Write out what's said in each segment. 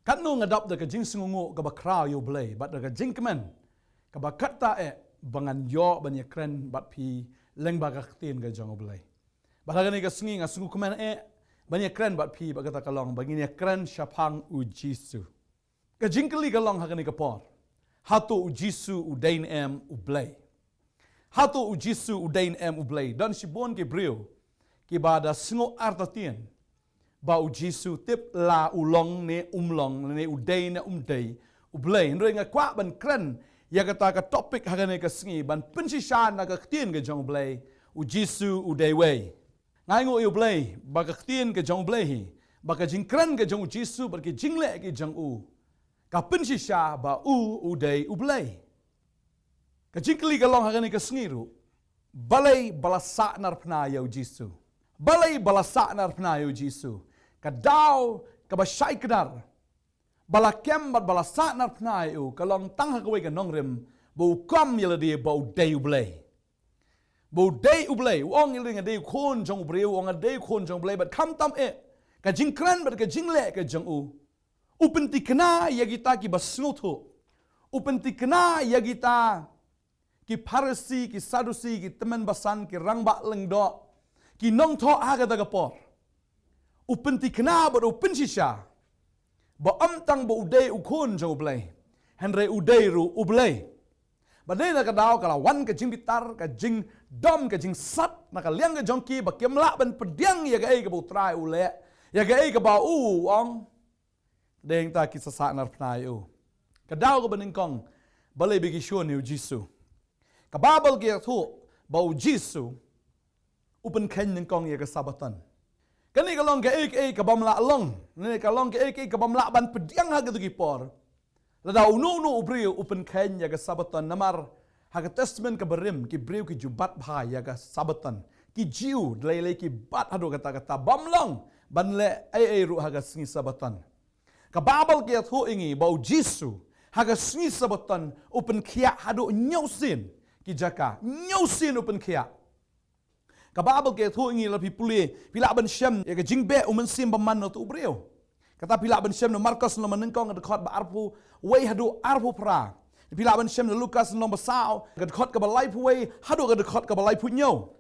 kat no ngadap da ka jing sungungu ka ba kraw yo blay bat da ka jing kemen ka ba kata bangan yo ban ye kren bat pi leng ba ka tin ka jong blay ba ni ka sungi nga sungu kemen ban ye kren bat pi ba kata kalong bangin ye kren syapang u Jisu ka jing kali kalong ha ni ka por hatu u Jisu u dain u blay hatu u Jisu u dain u blay dan si bon ke brio ki ba da sungu artatien ba u Jisu tip la ulong ne umlong ne udai ne umdai ublay ndoi nga kwa ban kren ya kata ka topic hagane ka sngi ban pensishan na ka tien ka jong blay u Jisu udai we ngai ngo u blay ba ka tien ka jong blay hi ba ka jing kren ka jong Jisu ba ka jing le ka jong u ka pensisha ba u udai ublay ka jing kli ka long hagane ka sngi ru balay balasa nar pna ya u Jisu balay balasa nar pna ya u Jisu kadau kabasai kedar balakem bat balasa nar pnai u kalong tang hakwe ka Nongkhryiem bo kam yela dia bo dei ublay wong yela dei khon jong breu wong dei khon jong blay bat kham tam ka jing kran bat ka jing le ka jong u penti kena ya kita ki basnuthu upenti kena ya kita ki Pharisi ki Sadusi ki teman basan ki rangba lengdo ki nongtho aga daga por upenti kena ba upencisha ba amtang ba udai ukon jo blay henre udai ru ublay ba dei na kadao kala wan ka jing bitar ka jing dom ka jing sat na ka liang ka jongki ba kemla ban pediang ya ga ei ka bu trai ule ya ga ei ka ba u ong deng ta ki sa nar pnai u kadao ka baning kong balay bigi sure ni Jisu ka babal ge thu ba Jisu upen ken ning kong ya ka sabatan kani kalong ke ka bamla long ni kalong ke ka bamla ban pediang ha gitu gipor lada unu ubrio upen ken ya ga sabatan namar ha ga testament ka berim ki brio ki jubat bha ya ga sabatan ki jiu lele ki bat hado kata bamlong ban le ru ha ga singi sabatan ka babal ke thu ingi bau Jisu ha ga singi sabatan upen kia hado nyausin ki jaka nyausin upen kia kababel ke thu ingi la pipuli pila ban shem ya ke jingbe sim baman no tu breu kata pila ban shem no Markos no manengkong de khot ba arpu wei hadu arpu pra pila ban shem no Lukas no basao ke khot ka balai pu wei hadu ke khot ka balai pu nyo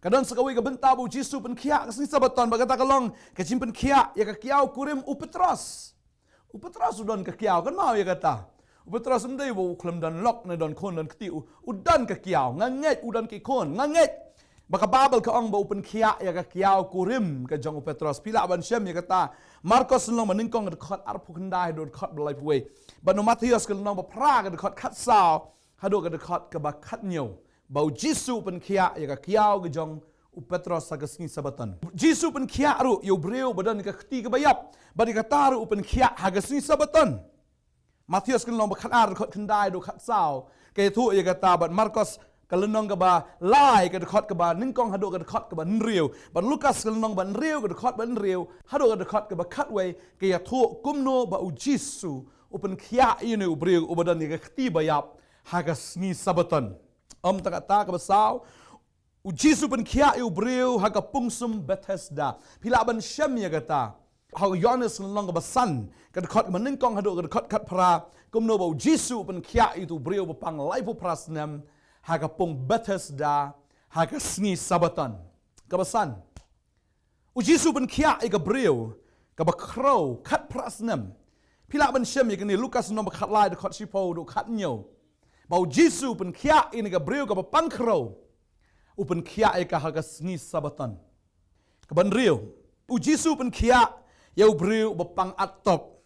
kadon sakawi ka benta bu Jisu pen khia ka sing sabaton ba kata kalong ke jing pen khia ya ka kiau kurim upetros udon ka kiau kan mau ya kata upetros mdei bu klem dan lok ne don kon dan kti udan ka kiau nganget udan ki kon nganget baka babel ka ong ba upen kia ya ka kiau kurim ka jong Petros pila ban shem ya kata Markos long maningkong ka khot arpu kendai do khot balai puwe ba no Matius ka long ba pra ka khot khat sao hado ka khot ka ba khat nyo ba Jisu upen kia ya ka kiau ka jong Petros sa ka singi sabatan Jisu upen kia ru yo breu badan ka khti ka bayap ba di ka taru upen kia ha ka singi sabatan Matius ka long ba khat ar khot kendai do khat sao ke thu ya kata ba Markos kalenong ka ba lai ka khot ka ba ningkong hado ka khot ka ba nriu ba Lukas kalenong ba nriu ka khot ba nriu hado ka khot ka ba khatway ka ya thu kumno ba u Jisu upen khia ine u breu ubadan ka khti ba yap ha ka sngi sabatan ta ka ba sao u Jisu pen khia u breu ha ka pungsum Bethesda pila ban shem ya kata ha Yohanes kalenong ka ba san ka khot ka ningkong hado ka khot khat pra kumno ba u Jisu upen khia itu breu ba pang lai pu prasnem haga pung Bethesda haga sngi sabatan kabasan u Jisu ben kia ega breu ka ba crow khat prasnem pila ban shem ni Lukas no ba khat lai de khat sipo do khat nyo ba u Jisu ben kia ega breu ka ba pang crow u ben kia ega haga sngi sabatan ka ban riu u Jisu ben kia ya breu ba pang atop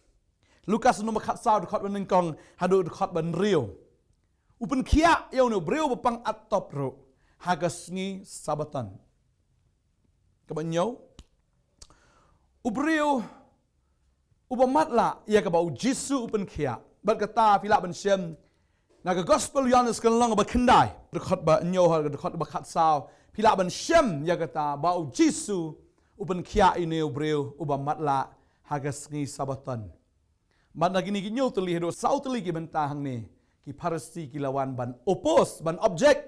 Lukas no ba khat sao de khat ban kong hadu de khat ban riu upen kia yau no breu bapang atop ro hagasngi sabatan kabanyo ubreu ubamatla ya ka bau Jisu upen kia bat kata pila ban shem na ka gospel Yohanes kan long ba kendai dekat ba nyo ha dekat ba khat sao pila ban shem ya kata bau Jisu upen kia ini ubreu ubamatla hagasngi sabatan mat lagi ni nyo teli do sau teli ki bentahang ni ki Pharisi ki lawan ban opos ban object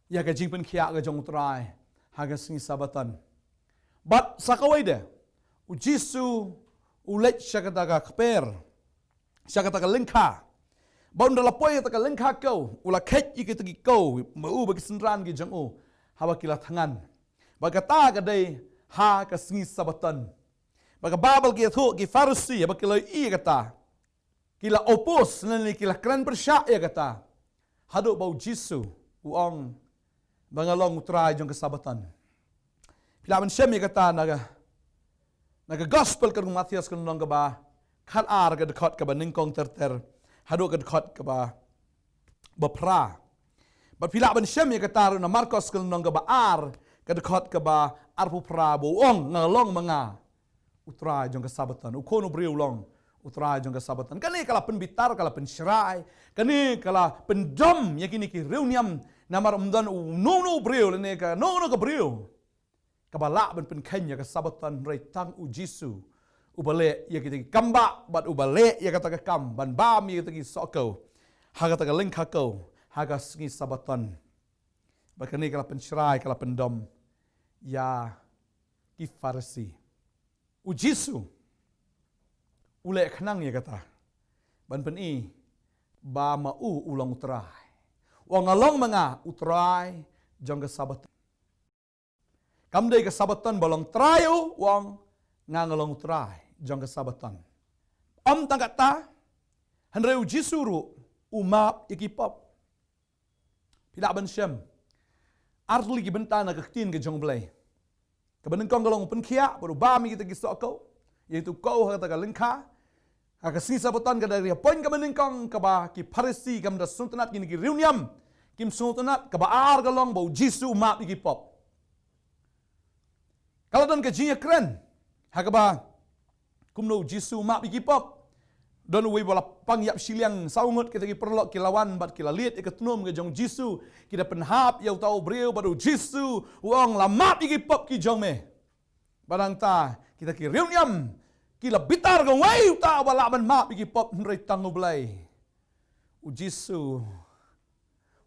ya ka jing pen khia ka jong trai ha ka singi sabatan but sakawai de u Jisu ulet syakataga kper syakataga lengkha bon dala poy taka lengkha kau ula khet ikitagi kau mau bagi senran gi jangu hawa kila tangan bagata gadai ha ka singi sabatan baga babal gi thu gi farsi bakilai I kata kila opos nani kila kran persya ya kata hadu bau jisu uang bangalong utrai jong kesabatan pila man syem ya kata naga gospel kan Matius kan nong ba khat ar ga dekat ka baning kong ter hadu ga dekat ka ba pra bat pila ban syem ya kata na Markos kan nong ba ar ga dekat ka ba ar pu pra bo ong ngalong manga utrai jong kesabatan ukono briu long utrai jong kesabatan kani kala penbitar kala pensrai kani kala pendom yakini ki reuniam namar umdan no briu ne ka no ka briu kabala ban pen kenya kesabatan rai tang u jisu ubale yakiti kamba bat ubale yakata kam ban bam yakiti sokau haga ta lengkha kau haga singi sabatan bakani kala pensrai kala pendom ya ki farsi u jisu ule khnang ya kata ban pen I ba ma ulang utrai wang along manga utrai jong kesabatan kamdai kesabatan balong trayo wang ngangalong utrai jong kesabatan om tangkata hanreu jisu ru umap ikipop pila ban syam arli ki bentana kaktin ke jong blai kabaneng kong galong penkia baru bami kita gisok kau yaitu kau kata ka lengkha ka sisa botan ka dari poin kabaneng kong ka ba ki parisi kam da sultanat kini ki reuniam kim sultanat ka ba ar galong bau jisu map iki pop kalau don ka jinya kren hakaba kumno jisu map iki pop don we bola pangyap Shillong saungut kita ki perlok ki lawan bat ki liat ikatnum ke jong jisu kita penhap yau tau breu baru jisu wong la map iki pop ki jong me barang ta kita ki reuniam ki la bitar ga wai ta bala ban map iki pop nrei tangu blai u jisu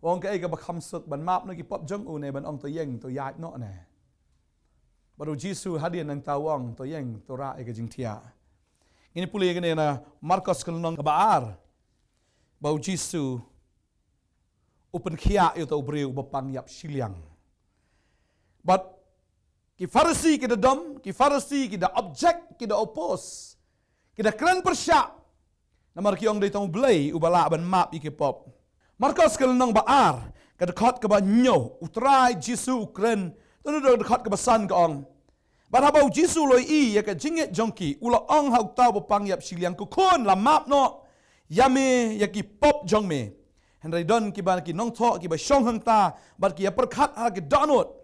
wong ka ga bakham suk ban map no ki pop jong u ne ban ong to yeng to yat no ne baru jisu hadian nang tawang to yeng to ra e ga jing thia ini pulih kene na Markos kelong kabar bau jisu open kia yo tau breu bapang yap Shillong but ki farsi kita dom ki farsi kita object kita oppose kita kran persya namar ki ong dei tau blai ubala ban map iki pop Markos kelong baar kada khot ka ba nyo utrai jisu kran tonu do khot ka ba san ka ong barabau jisu loi I ya ka jinget jongki ula ong hau tau bapang yap Shillong ku kon la map no yame ya ki pop jong me henry don ki ban ki nong tho ki ba shong hang ta bar ki ya perkhat ha ki donot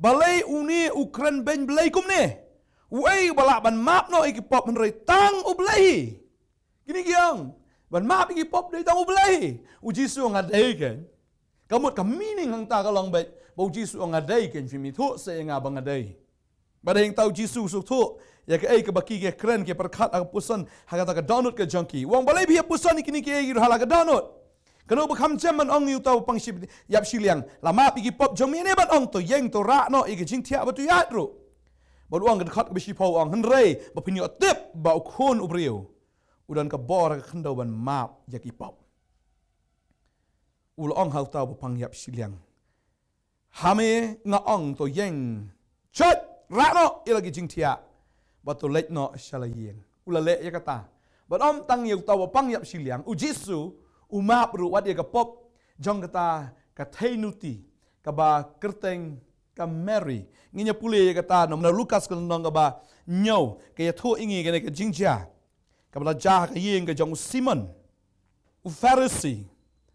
balai uni ukran ben blai kum ne wei bala ban map no ki pop henry tang u blai kini kyang ban map ki pop dei tang u blai u jisu ngadai ken kamut ka meaning hang ta ka long bet bau jisu ngadai ken fimi thu se nga bang ngadai badeng tau jisu su thu ya ke ai ke baki ke kren ke perkhat ak pusan haga ka download ke junkie wong balai bi pusan kini ke ai hala ka download kanu bakham jam man ong yu tau pangship yap Shillong lama pi pop jom ne ban ong to yeng to ra no ige jing thia batu yat ru bol wong kan khat bi shi pau ong hanrei ba pinyo tip ba khon ubriu udan ka bor ka khandau ban map yaki pop ul ong hau tau pang yap Shillong hame nga ong to yeng chat rano ilagi jing thia batu let no shalayeng ulale ya kata but om tang yu tau pang yap Shillong u jisu umap ru wat ya ka pop jong kata ka thainuti ka ba kerteng ka Mary nginya pule ya kata no na Lukas kan nong ka ba nyo ka ya thu ingi ka ne ka jingja ka ba ja ka yeng ka jong Simon u Pharisee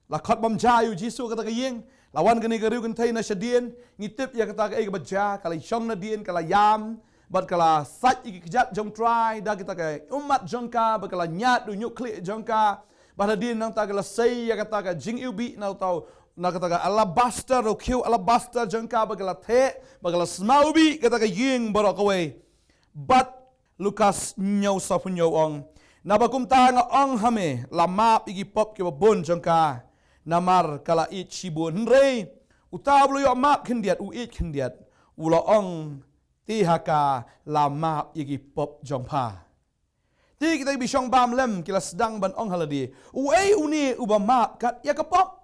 la khat bam ja yu jisu kata ka yeng lawan ka ni ka riu kan thai na shadien ngitip ya kata ka ai ka ba ja ka la shong na dien ka la yam bat kala sat iki kijat jong try da kita ka umat jong ka ba kala nyat du nyuk kli jong ka Bahadin nang taga sei ya kata ka jing ubi na tau na kata ka alabaster o kiu alabaster jengka bagala the bagala smaubi kata ka ying barok away but Lukas nyau sapunyo ong na bakum ta nga ong hame lama igi pop ke babon jengka namar kala it shibun rei utablo yo map khendiat u it khendiat ula ong ti haka lama igi pop jongpa Ti kita bisong bam lem kila sedang ban ong haladi. Uni ubama kat ya kapop.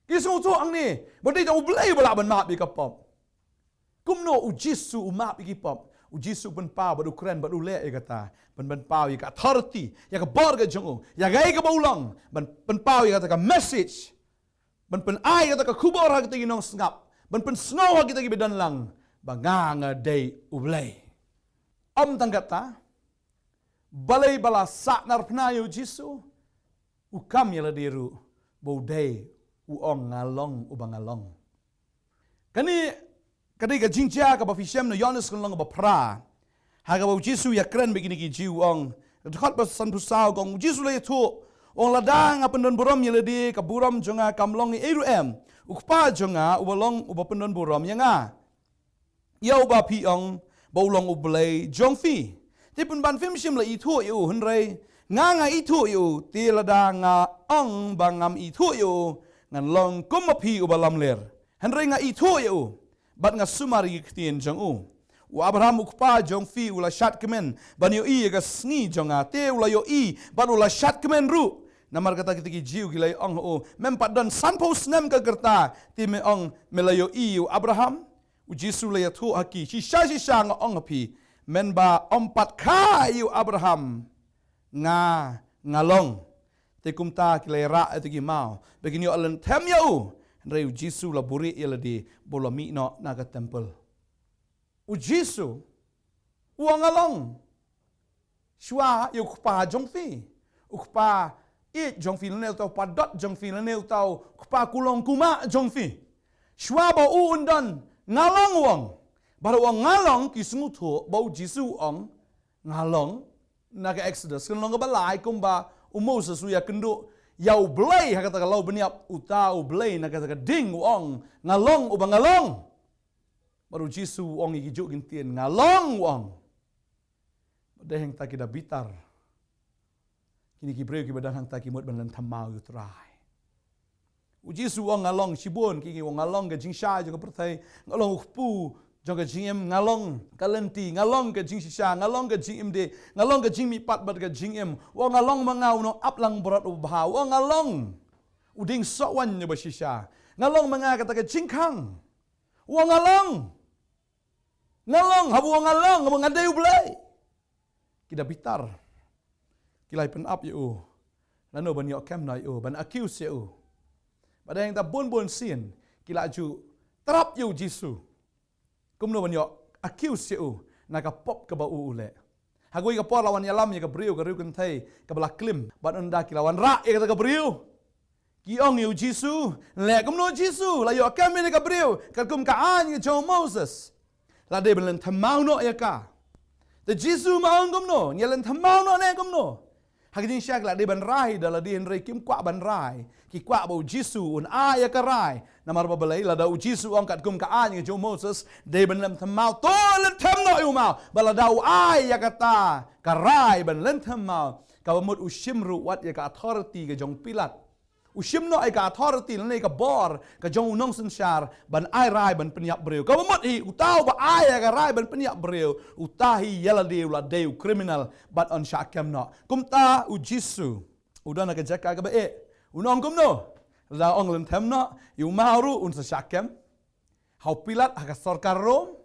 Kisung tu ang ni. Badi tang ublay bala ban map bi kapop. Kumno ujisu umap bi kapop. Ujisu ban pa badu kren badu le ya kata. Ban pa ya ka authority, ya ka bor ga jongu. Ya gai ka baulang. Ban pa ya kata ka message. Ban ai kata ka kubor ha kita ginong sngap. Ban snow ha kita gi bedan lang. Banganga day ublay. Tangkata. Balay bala saknar pnayo Jisu. Ukam yala diru. Bauday uong ngalong ubang ngalong. Kani ka jingjia ka ba fishem no Yonas kan long ba pra. Haga bau Jisu ya kren begini ki jiu ong. Dekat ba san pusau gong Jisu le tu. Ong ladang apa pendon buram yala di ka buram jonga kamlong i eruem. Ukpa jonga ubalong uba pendon buram yanga. Ya uba pi ong baulong ublay jongfi. Ti pun ban film shim la itu yu henrei nga itu yu ti lada nga ong bangam itu yu ngan long kumapi ubalam ler henrei nga itu yu bat nga sumari ktien jong u Abraham ukpa jong fi ula shat kemen ban yu I ga sngi jonga te ula yu I bat ula shat kemen ru namar kata kita ki jiu gilai ong mem padan sanpo snem ka gerta ti me ong melayo I yu Abraham ujisu la tu haki shisha nga ong api men ba ompat kayu Abraham ngalong te kumta kilera itu ki mau begini alen tem yau reu Jisu la buri yala di bolami no naga temple u Jisu uang ngalong shwa yu kpa jongfi ukpa I jongfi lenel tau padot jongfi lenel tau kpa kulong kuma jongfi shwa ba undan ngalong uang baru orang ngalong kisungu tu bau Jisu orang ngalong naga Exodus kan long balai kumba Moses ya kendo yau belai kata kalau beniap utau belai naga kata ding orang ngalong ubang ngalong baru Jisu orang ijuk gintien ngalong orang dah yang tak kita bitar kini kibreu kibadan hang tak kimut banan thamau utrai Jisu orang ngalong sibun kini orang ngalong ke jingsha juga pertai ngalong pu jong ka jingem ngalong kalenti ngalong ka jing shisha ngalong ka jingem de ngalong ka jing mi pat bat ka jingem wa ngalong mangau no aplang berat ubha wa ngalong uding sowan ne ba shisha ngalong manga kata ka jingkang wa ngalong habu wa ngalong ngadai ublai kita bitar kilai pen up yu lano ban yo kem na yu ban accuse yu pada yang ta bon sin kila ju terap yu Jisu kumno banyo accuse yu naga pop ka ba ule hagoi ka por lawan yalam ya ka briu ka riu kan thai ka bala klim ban anda ki lawan ra ya ka briu ki ong yu Jisu le kumno Jisu la yo ka me ka briu ka kum ka an ya Moses la de ben thamau no ya ka the Jisu ma ong kumno nyelan thamau no ne kumno hagin syak la de ban rai dala di henrei kim kwa ban rai ki kwa ba Jisu un a ya ka rai namar ba balai la da Jisu ong kat kum ka an ya Moses de ben lam thamau to len tham no yu mau bala da ai ya kata ka rai ban len thamau ka mut ushimru wat ya ka authority ka jong pilat ushim no ai ka authority le ka bor ka jong nong sun shar ban ai rai ban peniap breu ka mut hi utau ba ai ya ka rai ban peniap breu utahi yala de la de criminal but on shakem no kumta Jisu udana ka jaka ka ba unong kumno la ong len tham no yu mauru un sa shakem hau pilat ha ka sarkar rom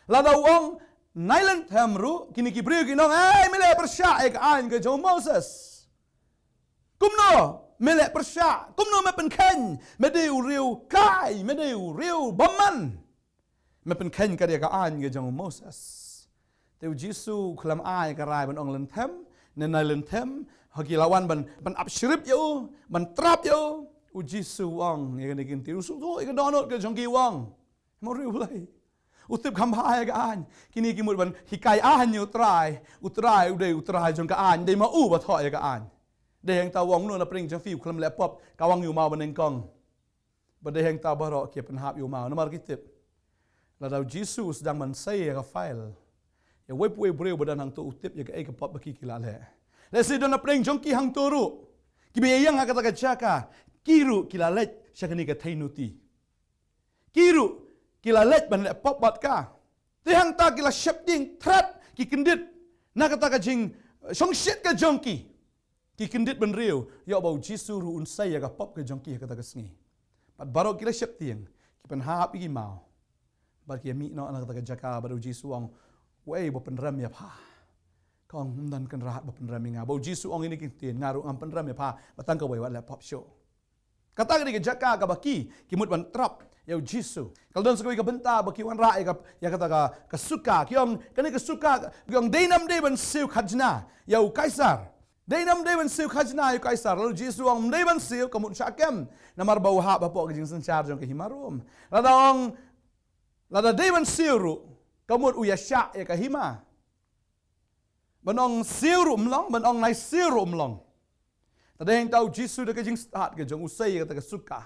la da ong nailen tham ru kini ki breu ki nong ai mele persha ek an ka jong Moses kumno mele persya kumno me pen ken me deu riu kai me deu riu baman me pen ken ka dia ka an ge jong Moses teu Jisu khlam ai ka rai ban ong len them ne nai len them hagi lawan ban abshrip yo ban trap yo Jisu ong ye ne kin tiu su do ke donot ke jong ki wang mo riu lai utip kham hai ka an kini ki mut ban hikai an yo utrai jong ka an dei ma u ba tho ye ka an deheng ta wong no na pring jang fiu klam laptop ka wang yu mau baneng kong ba deheng ta baro ke pen hap yu mau na mar kitip la da Jisu sedang man sai ka file ya web breu badan hang tu utip ya ka pop baki kila le se don na pring jong ki hang turu ki be yang ha kata ka chaka kiru kila let shakani ka thainuti kiru kila let ban laptop bat ka deheng ta kila shifting threat ki kendit na kata ka jing Song shit ke jongki. Ki kendit ben riu. Ya bau Jisu ru unsai ya ka pop ke jongki kata kesngi. Pat barok kila syap tiang. Ki pen hap iki mau. Bar ki mi no anak kata jaka baru Jisu ong. Wei bo penram ya pa. Kong dan kan rahat bo penram nga. Bau Jisu ong ini kintin ngaru am penram ya pa. Batang ka wei wat laptop show. Kata ke jaka ka baki ki mut ban trap ya Jisu. Kalau don sekali ka benta baki wan ra ya kata ka suka ki ong kene ka suka ki ong deinam de ban siu khajna ya kaisar. Deinam de ban siu khajna ya kaisar. Lalu Jisu ong de ban siu ka mut syakem namar bau ha bapo ke jing sencar jong ke himarum. Lada de ban siu ru ka mut uya syak ya ka hima. Banong siu ru mlong banong nai siu ru mlong. Tadi yang tahu Jisu dekat jing start ke jong usai kata ke suka.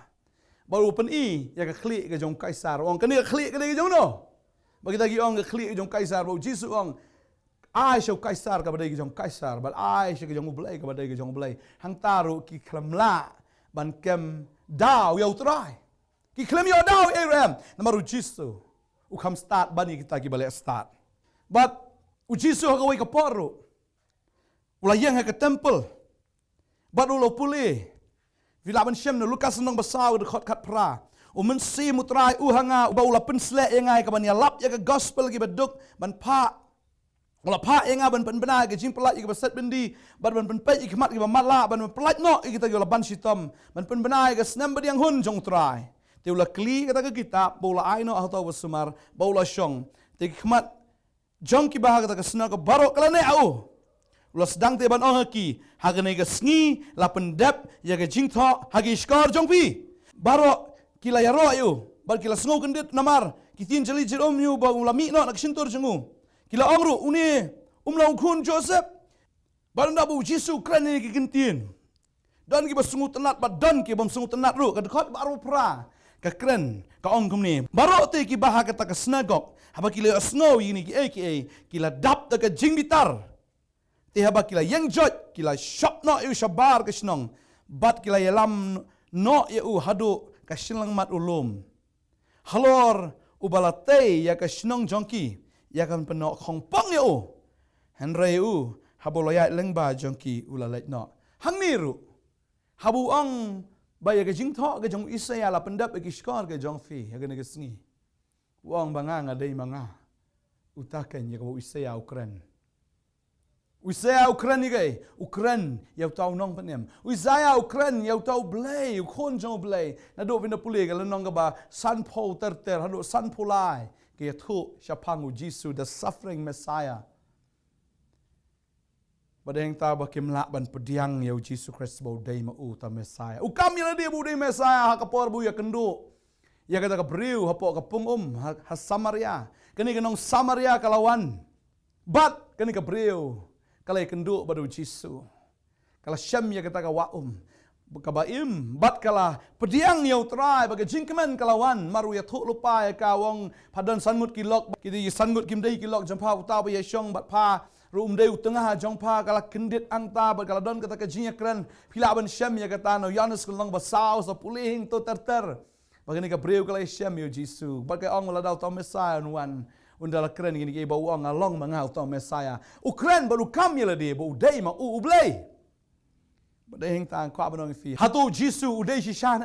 Baru pen ya ke klik ke jong kaisar. Orang kena klik ke jong no. Bagi tadi orang ke klik ke jong kaisar. Baru Jisu orang ai show kaisar kepada ke jong kaisar. Bal ai show ke jong belai kepada ke jong belai. Hang taru ki klemla ban kem dau ya utrai. Ki klem ya dau Abraham. Namaru Jisu. Ukam start bani kita ki balik start. But Jisu hagawai ke poru. Ulayang ke temple. Baru lo pulih. Vila ban syam no Lukas nong basau de khot khat pra. Men si mutrai hanga ba ula pen slek yangai ka ban ya lap ya ke gospel ki beduk ban pa. Ula pa yanga ban pen bena ke jing pelat ki baset bendi ban pen pej ki mat ki ban mala ban pelat no ki kita ula ban sitom ban pen bena ke snem bediang hun jong trai. Te ula kli kata ke kita bola ai no atau besumar ba ula syong. Te khmat jong ki bah kata ke sna ke barok kalane au. Ulah sedang teban orang haki, haga ke sengi, lapan dep, ya ke jingtok, hagi skor jongpi. Barok kila ya roh yu, bar kila sengu kendit namar, kitin jeli jerom yu, ba ulah mi no nak sentur jengu. Kila angru uni, ukun Joseph, bar ndabu Jisu kran ni ke gentin. Dan ki basungu tenat, ba dan ki bam sungu tenat ru, kadekot baru pra, ke kran, ke ongkum ni. Barok te ki bahag kata ke senagok, haba kila asngo ini ki kila dap ke jing bitar. Tehaba kila yang jot kila shop no yu shabar ke snong bat kila yalam no yu hadu ke Shillong mat ulum halor ubalate ya ke snong jongki ya kan penok khongpong yu henre yu haboloya lengba jongki ulalait no hangniru habu ong baya ke jingtho ke jong isaya la pendap ke skor ke jongfi ya ke sngi wong banga ngadai manga utakan ya ke isaya ukran Usaya Ukran ni gay, Ukran yau tau nong penem. Usaya Ukran yau tau belai, ukon jong belai. Nado vina pulih kalau nong kaba san po terter, hado san pulai. Kaya tu siapangu Jisu the suffering Messiah. Pada yang tahu bakim lakban pediang yau Jisu Kristus bau day mau ta Messiah. Ukam yang dia bau day Messiah hakapor bu ya kendo. Ya kata kebriu hapok kepung ha Samaria. Kini kenong Samaria kalawan. Bat kini kebriu. Kalau kenduk pada Jisu. Kalau syam ya kata ka kabaim bat kala pediang ya utrai bagi jingkeman kalawan maru ya thuk lupa ya kawong padan sangut kilok kiti sangut kimdai kilok jampa utau ya syong bat pa rum deu tengah jongpa kala kendit angta bat kala don kata ka jinya kran pila ban syam ya kata no Yohanes kelong basau so pulih to terter bagi ni ka breu kala syam ya Jisu bat ka ong la dau to Messiah wan undala keren gini ke bau ang along mangau tau Messiah. Ukren baru kami lah dia bau day ma ublay. Badai heng tang kwa banong fi. Hatu Jisu uday shishan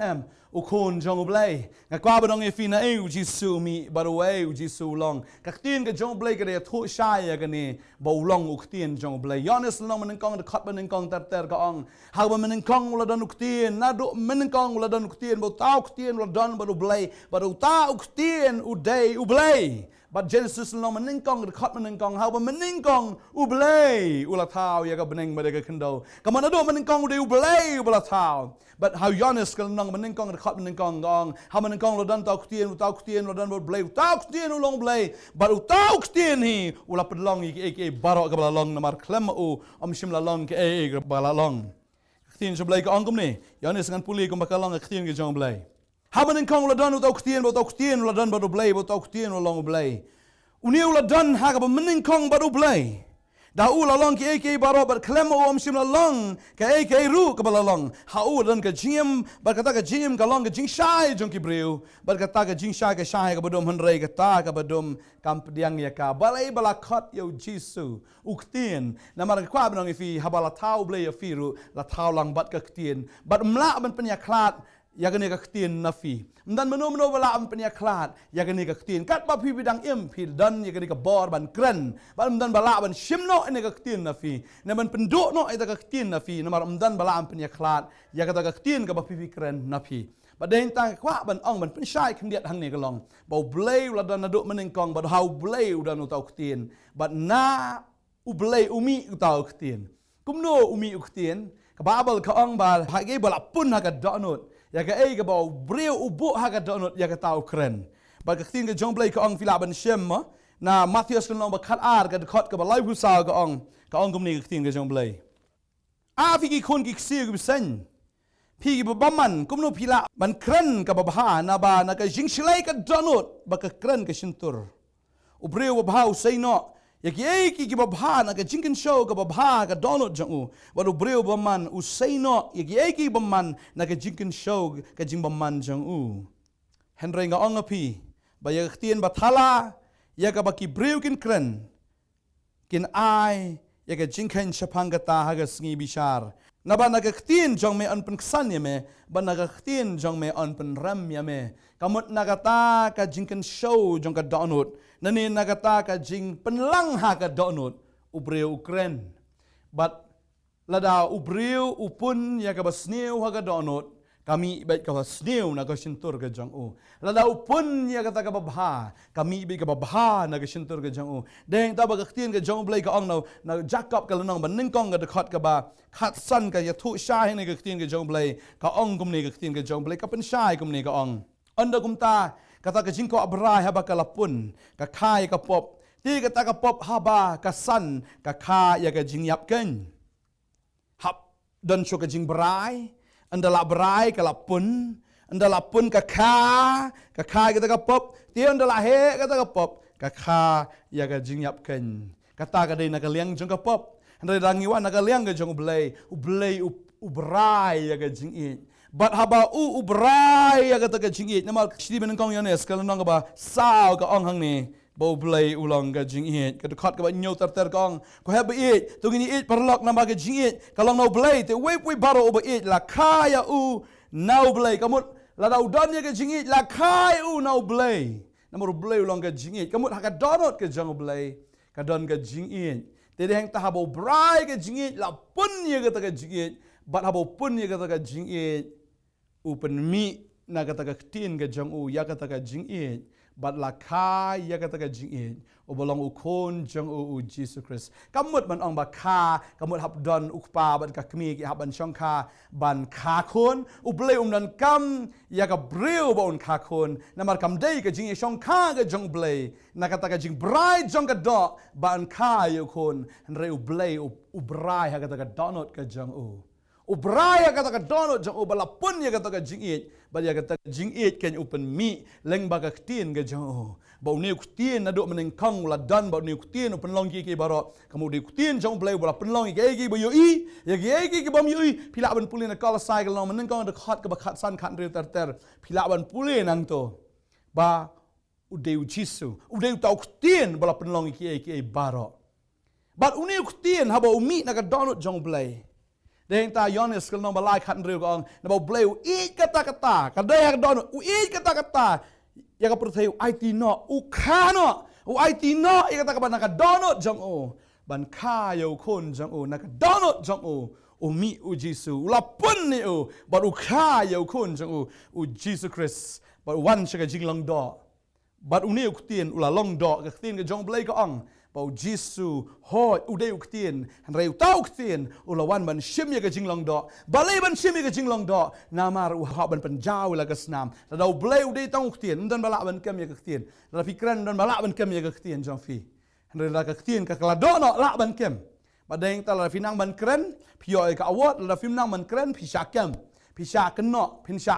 ukon jong ublay. Nga kwa banong fi na Jisu mi baru Jisu long. Kaktin ke jong ublay ke dia thu shaya gani bau long uktin jong ublay. Yohanes long menengkong dekat menengkong terter ka ong. Hau menengkong uladan uktin. Nado menengkong uladan uktin bau tau uktin uladan baru ublay. Baru tau uktin uday ublay. But Jenesis long menengkong dekat menengkong hau menengkong ublay ulatau ya ka beneng mereka kendo. Kamana do menengkong uday ublay ulatau. But how Yohanes kalau nong menengkong dekat menengkong gong hau menengkong lodan tau kutien lodan ublay tau kutien ulong ublay baru tau kutien hi ulah pedlong iki barok ka balalong namar klem shim lalong ke ke balalong. Kutien ublay ka ongkom ni Yohanes ngan puli ko bakalong kutien ke jong ublay. Haman kong uladan utau kutien uladan baru belai utau kutien ulong belai. Uni uladan haga mening kong baru belai. Dau lalong ke baro ber klem om sim lalong ke ru ke lalong hau dan ke jim berkata ke jim kalong ke jing shai jong ki breu berkata ke jing shai ke badom henrei ke ta ke badom kam pediang ya ka balai balakot yo jisu uktien na mar kwa benong ifi habala tau ble ya firu la tau lang bat ke ktien bat mla ban penya klat ya gani ka ktien nafi dan meno wala am penya klat ya gani ka ktien kat ba pi bidang im pi dan ya gani ka bor ban kren ban dan bala ban shimno ene ka ktien nafi na ban penduk no ita ka ktien nafi na mar dan bala am penya klat ya ka ktien ka ba pi kren nafi ba den ta kwa ban ong ban pen shai khndiat hang ne ka long ba blei la dan aduk mening kong ba how blei dan utau ktien ba na u blei umi utau ktien kumno umi ktien ka babel ka ong ba hage bala pun ha ka donut ya ka ei ka bau breu ubu ha ka donut ya ka tau kren ba ka tin ka jong blai ka ong fila ban shem na Matthews kan ba khat ar ka khot ka ba lai hu sa ka ong kumni ka tin ka jong blai a fi ki khun ki si ka sen pi ki ba man kumno pila ban kren ka ba ha na ba na ka jing shlai ka donut ba ka kren ka shintur u breu ba ha sei no ya ki ki babha na ka jinkin show ka babha ka donut jangu waru breu baman u say no ya ki baman na ka jinkin show ka jing baman jangu henry nga ongapi ba ya ktien bathala ya ka baki breu kin kren kin ai ya ka jinken chapang ka ta ha ka sngi bishar na ba na ka ktien jong me anpen ksan ya me ba na ka ktien jong me anpen ram ya me kamut na ka ta ka jinken show jong ka donut nani nagata ka jing penlang ha ka donut ubreu ukren but lada ubreu upun ya ka basneu ha ka donut kami baik ka basneu na ka sintur ka jang u lada upun ya ka ta ka babha kami baik ka babha na ka sintur ka jang u deng ta ba ka ktien ka jong blai ka ong na jacob ka lanong ban ning kong ka khot ka ba khat san ka ya thu sha he ne ka ktien ka jong blai ka ong kum ne ka ktien ka jong blai ka pen shai kum ne ka ong anda kum ta kata ka jingko abrai haba ka lapun ka khai ka pop ti kata ka pop haba ka san ka kha ya ka jing yap ken hap dan sho ka jing brai andala brai ka lapun andala pun ka kha kata ka pop ti andala he kata ka pop ka kha ya ka jing yap ken kata ka dei na ka liang jong ka pop andai rangi wa na ka liang ka jong ublei ubrai ya ka jing i but haba ubrai ya kata ka jingit namal shidi ben kong yanes kala nong ba sao ka ong hang ni bo blai ulong ka jingit ka khat ka ba nyo tar kong ko have it to gini it parlok na ba ka jingit kalong no blai te we baro over it la kaya now blai kamut la dau don ya ka jingit la kaya now blai namor blai ulong ka jingit kamut ha ka donot ka jang blai ka don ka jingit te de hang ta habo brai ka jingit la pun ya ka jingit but habo pun ya ka jingit upen mi na kata ka ktien ka jang u ya kata ka jing it but la kha ya kata ka jing it o bolong u kon jang u Jesus Christ kamut man ong ba kha kamut hab don ukpa ban ka kmi ki haban shong kha ban kha khon u ble nan kam ya ka breu bon kha khon na mar kam dei ka jing e shong kha ka jong ble na kata ka jing brai jong ka do ban kha yu khon re u ble u brai ha kata ka donot ka jang u ubraya kata ka donut jang ubala pun ya kata ka jingit ba ya kata jingit ken upen mi leng ba ka ktien ka jang ba uni ktien na do meneng kang la dan ba uni ktien upen long ki baro kamu di ktien jang blai bala pen long ki ba yo i ya ki bam yo i pila ban pulin na kala sai ka long meneng kang da khat ka ba khat san khat re ter pila ban pulin nang to ba udeu jisu udeu tau ktien bala pen long ki baro ba uni ktien ha ba umi na ka donut jang blai deng ta Jenesis kalau nombor like hat real kong nombor bleu ik kata-kata kadai hak don ik kata-kata ya ka percaya IT no u khano u IT no ik kata ka ban ka donot jong o ban kha yo khon jong o na ka donot jong o mi u Jesu la pun ni o ba u kha yo khon jong o Jesus Christ ba wan shaka jinglang do ba u ni u tien u la long do ka tien ka jong blai ka ong bau Jesu hoi udai uktien rei tau uktien ulawan ban shim ya ka jinglang do balai ban shim ya ka jinglang do namar ha ban penjau la ka snam da blai udai tau uktien dan bala ban kem ya ka uktien da fikran dan bala ban kem ya ka uktien jong fi rei la ka uktien ka kala do no la ban kem badeng ta la finang ban kren pio ka awat la finang ban kren pi sha kem pi sha kno pin sha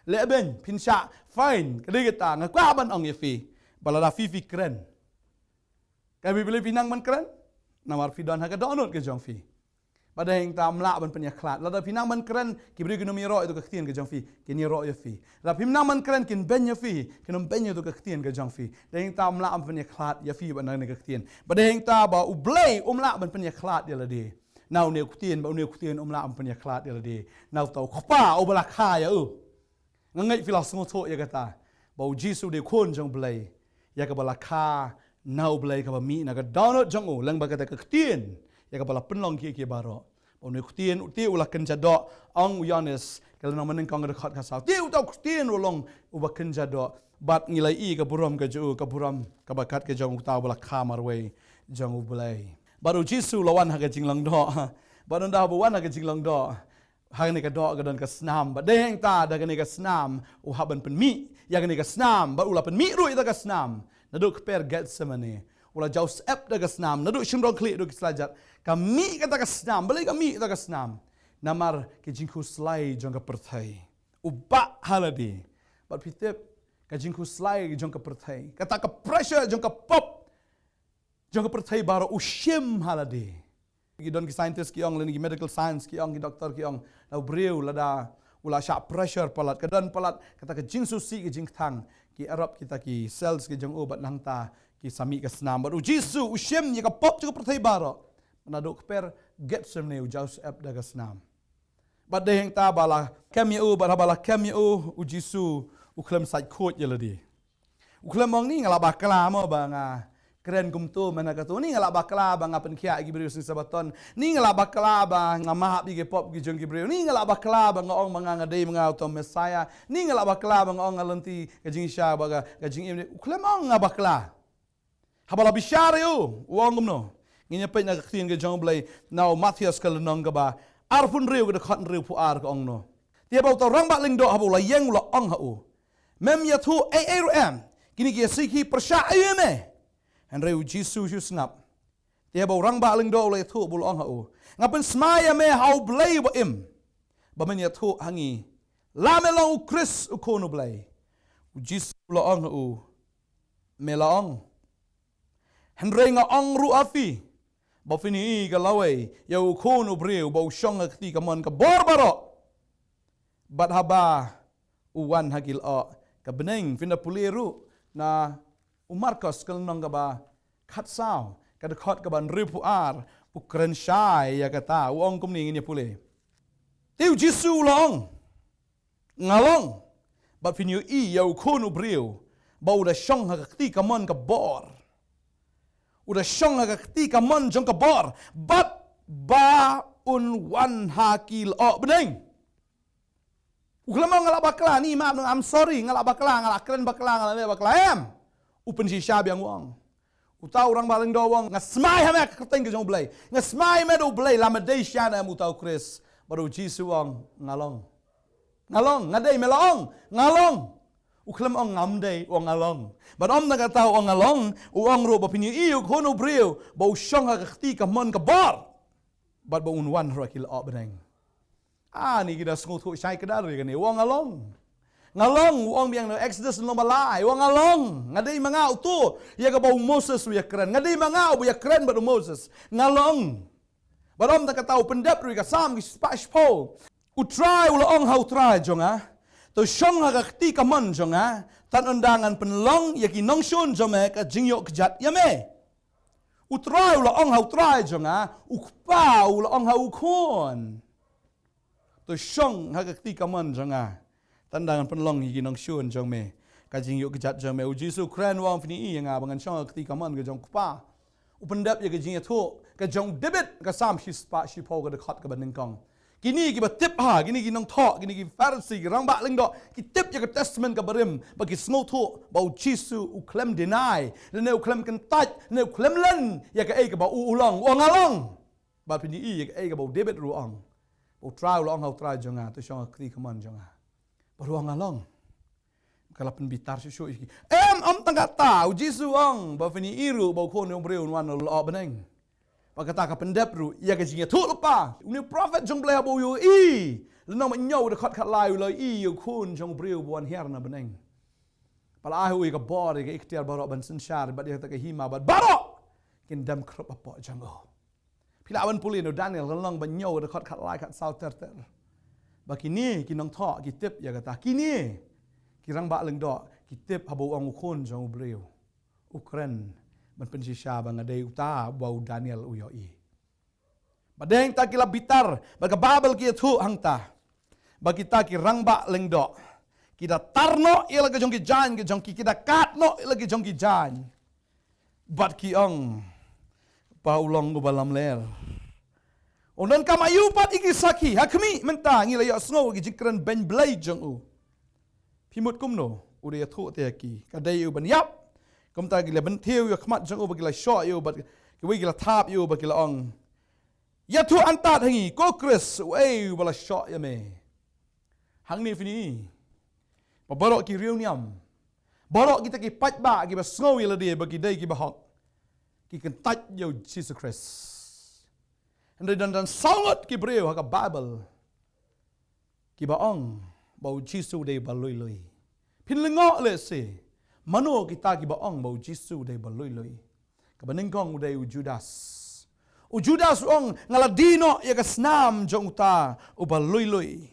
leben pin sha fine ka de ta nga kwa ban ong ya fi bala da fi kren Kami boleh pinang man keren, Namar fi don haga donut ke jong fi. Pada yang tam la ban penyaklat. Lada pinang man keren ki beri kena miro itu ke ke jong fi. Kini ro ya fi. La pinang man keren kin ben ya fi. Kena ben itu ke ke jong fi. Dan yang tam la ban penyaklat ya fi ban ke ketien. Pada yang ta ba ublay la ban penyaklat dia ladi. Nau ne ketien ba ne ketien la ban penyaklat dia ladi. Nau tau khpa ubala kha ya ngai fi la sngo tho ya kata. Ba jisu de khon jong blay. Ya ka bala kha nau blay ka ba mi na ka donut jong lang ba ka ke ketien. Ya kapala penlong ki baro. Onu kutien uti ulah kenjado ang Jenesis kalau nama nengkang dekat kasau. Ti utau kutien ulong ubah kenjado bat ngilai i ke buram ke jauh ke buram ke bakat ke jauh utau bala kamar way jauh belai. Baru Jisu lawan haga jinglang do. Baru dah buan haga jinglang do. Haga ni ke do ke dan ke senam. Ba deheng ta dah ke ni ke senam uhaban penmi. Ya ke ni ke senam ba ulah penmi ru ita ke senam. Naduk per 𝐏𝐚𝐬𝐿 ulah Joseph dah ke senam. Naduk Shillong klik duk selajat. Kami kata ke senam, balik kami kata ke senam. Namar ke jingku selai jong ke perthai. Ubak haladi. Bat pitip ke jingku selai jong ke perthai. Kata ke pressure jong ke pop. Jong ke perthai baru ushim haladi. Gidon ki scientist ki ong, leni ki medical science ki ong, ki doktor ki ong. Lau beriu lada ula syak pressure palat. Kedan palat kata ke jing susi ke jing tang. Ki Arab kita ki cells ki jong ubat nang ta. Ki sami ke senam. Baru Jisu ushim ye ke pop jong ke perthai baru. Naduk per 𝐏𝐚𝐬𝐿 Joseph daga senam. Badai yang ta bala 𝐏𝐚𝐬𝐿 bala 𝐏𝐚𝐬𝐿 Jisu uklam sait kot je ladi. Uklam mong ni ngala bakla mo banga keren kumtu mana kata ni ngala bakla banga penkia gi berius sabaton. Ni ngala bakla bang ngamahap gi pop gi jong gi berius. Ni ngala bakla bang ong manga ngadai manga auto Messiah. Ni ngala bakla bang ong ngalenti gajing sya baga gajing im. Uklam ong ngabakla. Habala bisyare yo wong gumno. Nginya pe na ketien ke jong blai now Matthias ke lenong ke ba arpun riu ke dekat riu pu ar ke ong no dia bau tau rang ba ling do habu la yeng la ong ha u mem ya thu 𝐴𝐴 kini ki siki persya me han riu Jisu ju snap dia bau rang ba ling do la thu bul ong ha u ngapen smaya me hau blai ba im ba men ya thu hangi la me long Chris u kono blai Jisu la ong ha u me la ong han renga ong ru afi ba fini i galaway yau kono breu ba usyong akti kamon ka borbaro bat haba uwan hagil o ka beneng fina puliru na Markos kalnong ka ba khatsaw ka dekot ka ban ripu ar ukren syai ya kata uong kumning ini puli tiu Jisu long ngalong bat fini i yau kono breu ba uda syong akti kamon ka bor udah syong agak ketika mon jong ke bor bat ba wan hakil bening uklam ngalak bakla ni maaf I'm sorry ngalak bakla ngalak keren bakla ngalak bakla upen si syab yang wong utau orang baling do wong ngasmai hame keteng ke jong blai ngasmai me do blai lama dei syana utau Chris baru Jisu wong ngalong ngadei melong ngalong uklam ong ngamdei ong ngalong. But om naga tau ong ngalong, uang ro ba pinyu iu kono breu, ba usyong ka khti ka mon ka bar. But ba unwan ro kil op beneng. Ni kita sengut syai kedar ni uang ngalong. Ngalong uang biang Exodus no balai, uang ngalong. Ngadei mangau tu, ya ka ba Moses ya keren. Ngadei mangau bu ya keren ba Moses. Ngalong. But om naga tau pendap ri ka sam ki spashpo. Utrai ula ong hau trai jonga. To syong hagakti ka man jong tan undangan penlong yaki nongshun jome ka jingyo kejat yame utrai ula ong hau trai jong ukpa ula ong hau kon to syong hagakti ka man jong tan undangan penlong yaki nongshun jome ka jingyo kejat jome Jisu kren wang fini i nga bangan syong hagakti ka man ka jong kupa upendap ya ka jingyo to ka jong debit ka sam shispa shipo ka dekat ka baningkong kini ki batip kini ki nong thok kini ki Pharisee ki rang ba ling do ki tip ya ka testament ka barim bagi small tho ba Jisu uklam deny le uklam kan taj le uklam len ya ka ka ba ulong ngalong ba pini i ya ka ka ba David ruang ba try ulong hau try jonga to syong kri kaman jonga ba ruang ngalong kala pen bitar su om tangga tau Jisu ong ba pini iru ba ko no breu wan lo beneng Pagkata ka pendep ru ia ka jinga tu lupa uni prophet jong blai bo yo i leno ma nyau de khat khat lai lo i yo kun jong breu bon her na beneng pala ai ui ka bor ka ikhtiar baro ban sin shar ba dia ta ka hima ba baro kin dam krop apa jango Pilawan pulin no Daniel long banyo de khot khat lai khat sau ter. Bakini ki nong tho ki tip ya kata kini ki rang ba leng do ki tip habo ang khon jong breu. Ukraine มันเป็นชิชาบางเดอุตาบาวดานิเอลอุยอีบดเองตากิลาบิตาร์บากบาเบลกีทุหังตาบากิตากิรังบะเลงดอกิดาตาร์โนเอลกจงกิจานกิจงกิดากาดโนเอลกจงกิจานบัดกิองปาอุลองอุบาลัมเลลโอนันกามายูปัดอิกิสักีฮักมีมันตางิเลยอสโนกิจิกรันเบนเบลย์จงอูพิมุดกุมโนอุเรียทุเตยกีกาเดยูบันยับก็มตากิเลบันเที่ยวอยู่ขมัดจังโอบกิเลชออยู่บัดกิวิกิเลทาบอยู่บัดกิเลองยาทุอันตาทั้งนี้ก็คริสเอ้ยบัลชอยาเมหังนี้ฟินีบารอกกิเรียวนิยมบารอกกิตะกิปัจบะกิบสโงวิลเดียบักิได้กิบหอกกิกันตัดอยู่ยิสุคริสอันใดดันสาวดกิเรียวฮักกับไบเบิลกิบองบ่ยิสุได้บลุยลุยพินลงอเลยสิมโนกิตากิบองบ่ยิสุได้บลุยลุยกับนึงกองอุได้จูดาสJudas ong ngaladino yagasnam jong ta ubalui lui.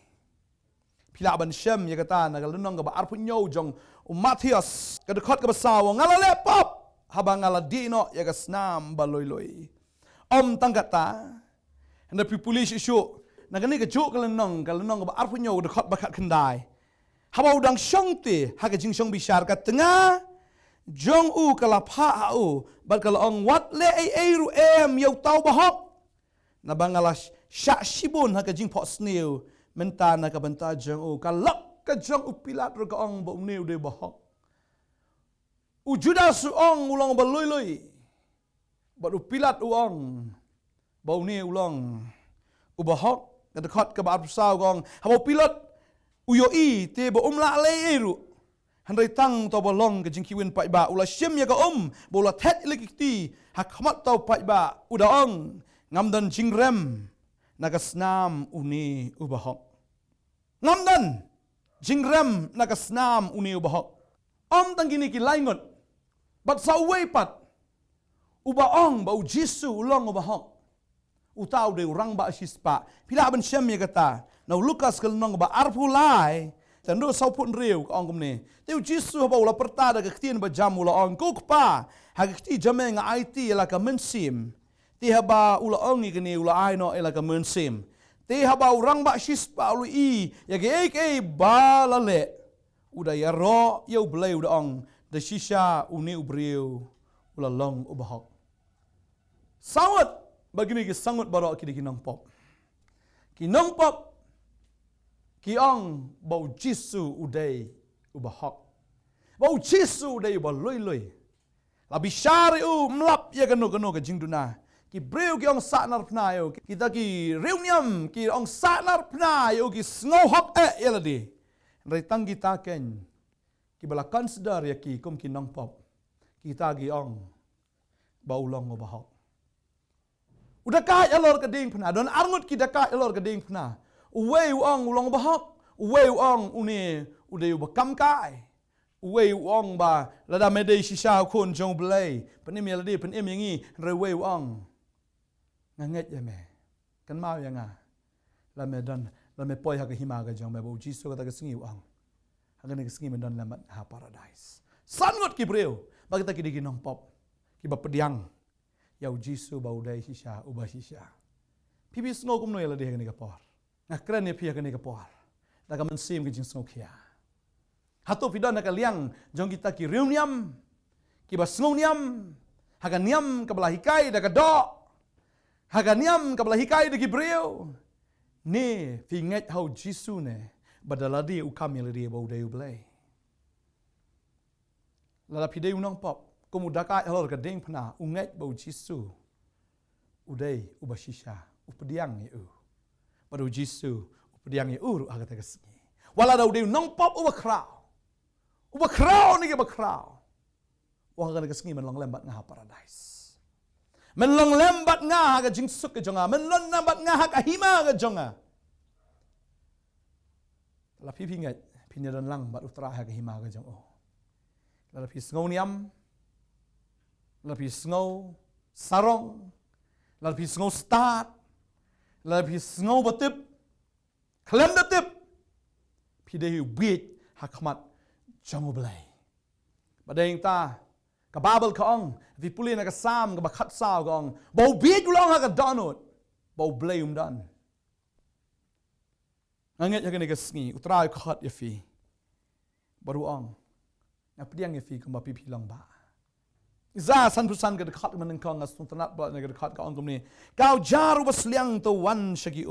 Pila ban shem yagata nagalunong ba arpunyo jong Matthias kadakot ka basaw ngalale pop habang ngaladino yagasnam balui lui. Tangkata and the pulish issue nagani ka juk kalunong ba arpunyo dakot bakat kendai. Habaw dang syongti hagajing syong bishar ka tengah Jong u kalapha u bat kalong wat le ai ru yau tau bahok na bangalas sha shibun ha ka jing pot sneu menta na ka banta jong u kalak ka jong u pilat ru ka ong bo neu de bahok u Judas ong ulong ba loi loi bat u pilat u ong bo neu long u bahok ka dekat ka ba sau gong ha bo pilat u yo I te bo la le ru Handai tang tau balong ke jingkiwin pai ba ula syem ya ka bola tet ilikiti hak khamat tau pai ba udaong ngamdan jingrem nagasnam uni ubahok ngamdan jingrem nagasnam uni ubahok tangini ki laingot bat sawai pat ubaong ba ujisu ulong ubahok utau de urang ba sispa pila ban syem ya kata na Lukas kalnong ba arpulai Tando sau pun riu ka ong kumne. Teu Jisu haba ula pertada ka ktin ba jam ula ong kukpa. Haka kti jame nga IT ila ka mensim. Ti haba ula ongi kini ula aino ila ka mensim. Ti haba urang ba shispa ulu I. Ya ke eke balale. Uda ya ro yau belai uda ong. Da shisha uni ubriu ula long ubahok. Sangat bagini ki sangat barok ki kinong pop. Kinong pop Kiong bau Jisu udai ubahok. Bau Jisu udai ubaloi loi. Labi syari mlap ya kanu ke jingduna. Ki breu ki ong saknar pna yo. Kita ki reuniam ki ong saknar pna yo ki sngohok ya ladi. Rai tang kita ken. Ki bala consider ya ki kum ki nong pop. Kita ki ong bau long ubahok. Udah kai alor ke ding pna. Don arngut ki dakai alor ke ding pna. Uwei uang ulong bahok, uwei uang uni udah ubakam kai, uwei uang ba lada medai shisha kun jong belai, penim ya ladi penim yangi rewei uang nganget ya me, kan mau ya nga, lame poi hak hima ka jong me bau Jisu kata kesengi uang, hak ni kesengi mendan lamat ha paradise. Sangot kibreu, bagi tak kidi kinong pop, kiba pediang, yau Jisu bau dai shisha ubah shisha, pibis ngokum no ya ladi hak ni kapor. Nah keren ya pihak ini kepuar. Daga mensim ke jing snokia. Hatu pidon nak liang jong kita ki reuniam, ki basngoniam, haganiam kabelah hikai daga do, haganiam kabelah hikai dagi breu. Ne finget hau Jisu ne badaladi ukam yaladi bau dayu belai. Lala pidai unang pop, komudakai halor kadeng pena unget bau Jisu. Udai ubashisha upediang yu. Pada Jisu upediang ye uru agak tegasni. Wala dau deu nong pop uba krau ni ke bakrau. Wah agak tegasni menlong lembat ngah paradise. Menlong lembat ngah agak jingsuk ke jonga. Menlong lembat ngah agak hima ke jonga. Tapi pingat pinyadan lang bat utara agak hima ke jonga. Lalu pi sngau niam, lalu pi sngau sarong, lapi sngau start lapi sngau batip klem datip pidei wit hakmat jangu belai badeng ta ka babel ka ong vi pulin ka sam ka bakhat saw ka ong bau bit ulong ha ka donut bau blay dan anget ya ka sngi utrai khat ya fi baru ong na pediang ya fi ka ba pi long ba za san pusan ka khat man kong as tung tanat ba na ka khat ka ong kum ni kau jaru basliang to wan shagi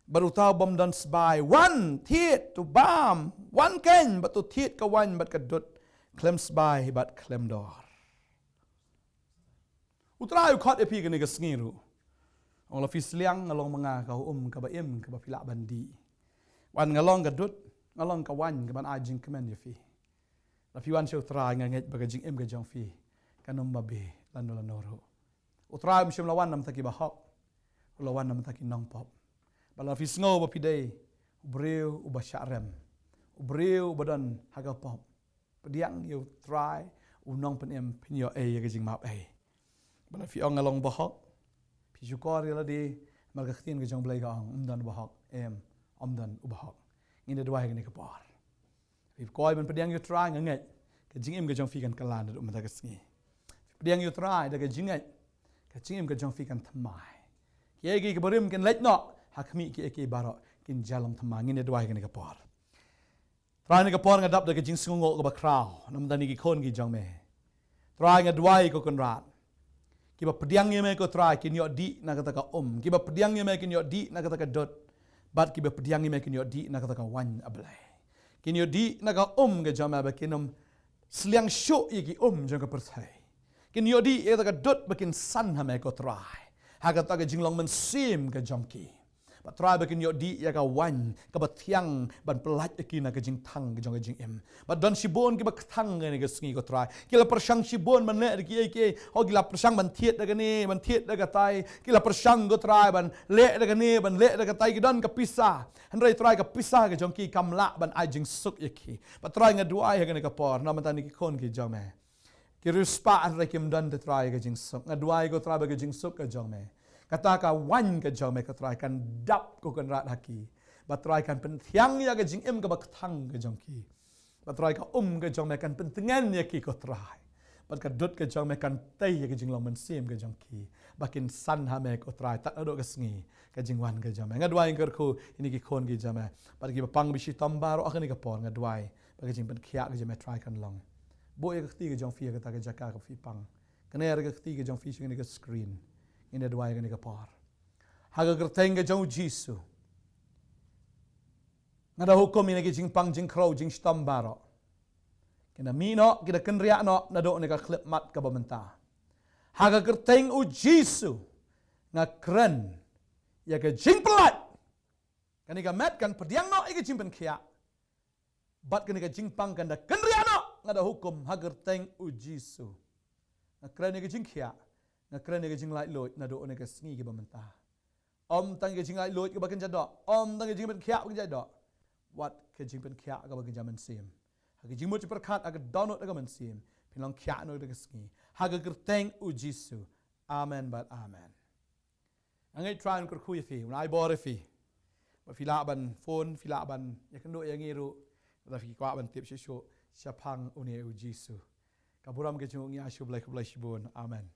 baru tahu bom dan sbai wan thiet tu bam wan ken but tu thiet ka wan but ka dot klem sbai but klem dor utrai khat epi ka ni ka sngiru ong la fisliang ngalong manga ka ka ba em ka ba pila bandi wan ngalong ka dot ngalong ka wan ka ban ajing kemen ya fi la fi wan show trai nganget ba ka jing em ka jong fi kanom ba be lan noro utrai mshim lawan nam taki ba hok lawan nam taki nong pop bala fi sngo ba pidei ubreu uba syarem ubreu badan haga pop pediang you try unong pen em pinyo ka jing map bala fi ong ngalong ba hok pi jukor la di marga khtin ka jong blai ka ong umdan ba hok umdan uba hok ngin de wai ni ka par fi koi ben pediang you try nganget ka jing em ka jong fi kan kalan du mata ka sngi pediang you try da ka jingat ka jing em ka jong fi kan thamai ye gi ka barim kan lek no hakmi ki eke baro kin jalam thamai ngin de wai ni ka par try ni ka par ngadap da ka jing sngo ka ba kraw nam da ni ki khon ki jong me try ngadwai ko kon rat kiba pediang ye me ko try kin yo di na kata ka kiba pediang ye me kin yo di na kata ka dot bat kiba pediang ye me kin yo di na kata ka wan ablai kin yo di na ka ga jama ba kinom sliang sho ye ki jang ka perthai kin yo di ye ka dot ba kin san ha me ko try ha ka ta ka jinglong men sim ka jongki ba try ba kin yo di ya ka wan ka ba thiang ban pelat ki na ka jing thang ka jong ka jing em ba don shibon ki ba thang ni ka sngi ko try kila persang shibon man le ki ke ho kila persang ban thiet da ni ban thiet da ka tai kila persang go try ban le da ni ban le da ka tai ki don ka pisa han rai try ka pisa ka jong ki kam la ban ai jing suk ye ki ba try nga duai ha ka por na man ta ni ki kon ki jong me ki ruspa an rai kim don de try ka jing suk nga duai go try ba ka jing suk ka jong me kata ka wan ka jong me ka try kan dap ko kan rat haki ba try kan pen thiang ya ka jing em ka ba thang ka jong ki ba try ka ka jong me kan pen tengan ya ki ko try ba ka dot ka jong me kan tai ya ka jing long man sim ka jong ki ba kin san ha me ko try tak do ka sngi ka jing wan ka jong me ngadwai ker ko ini ki khon ki jama ba ki ba pang bi shi tambaro akani ka por ngadwai ba ka jing pen khia ka jame try kan long bo ya ka ti ka jong fi ka ta ka jaka ka fi pang kana ya ka ti ka jong fi shi ka screen ina dwai ka ni ka par haga gerteng ka jong jisu ngada hukum ina ki jing pang jing crow jing stambaro kina mino kita kenria no na do ni ka klip mat ka bamenta haga gerteng u jisu nga kren ya ka jing pelat kani ka mat kan pediang no iki jing pen khia bat kani ka jing pang kan da kenria no ngada hukum haga gerteng u jisu nga kren ni ka jing khia nga kren ni ka jing lai lot na do ni ka sngi ki bamenta tang ka jing lai lot ka bakin jado tang ka jing pen khia ka jado wat ka jing pen khia ka bakin jaman sim ha ka jing mo chi perkhat aga donot ka man sim pinlang khia no ka sngi ha ka gerteng u jisu amen but amen angai try kur khu fi unai bor fi ba fila ban phone fila ban ya kan do ya ngiru da fi kwa ban tip shi sho shapang une u jisu kaburam ke chung ya shu blai shibon amen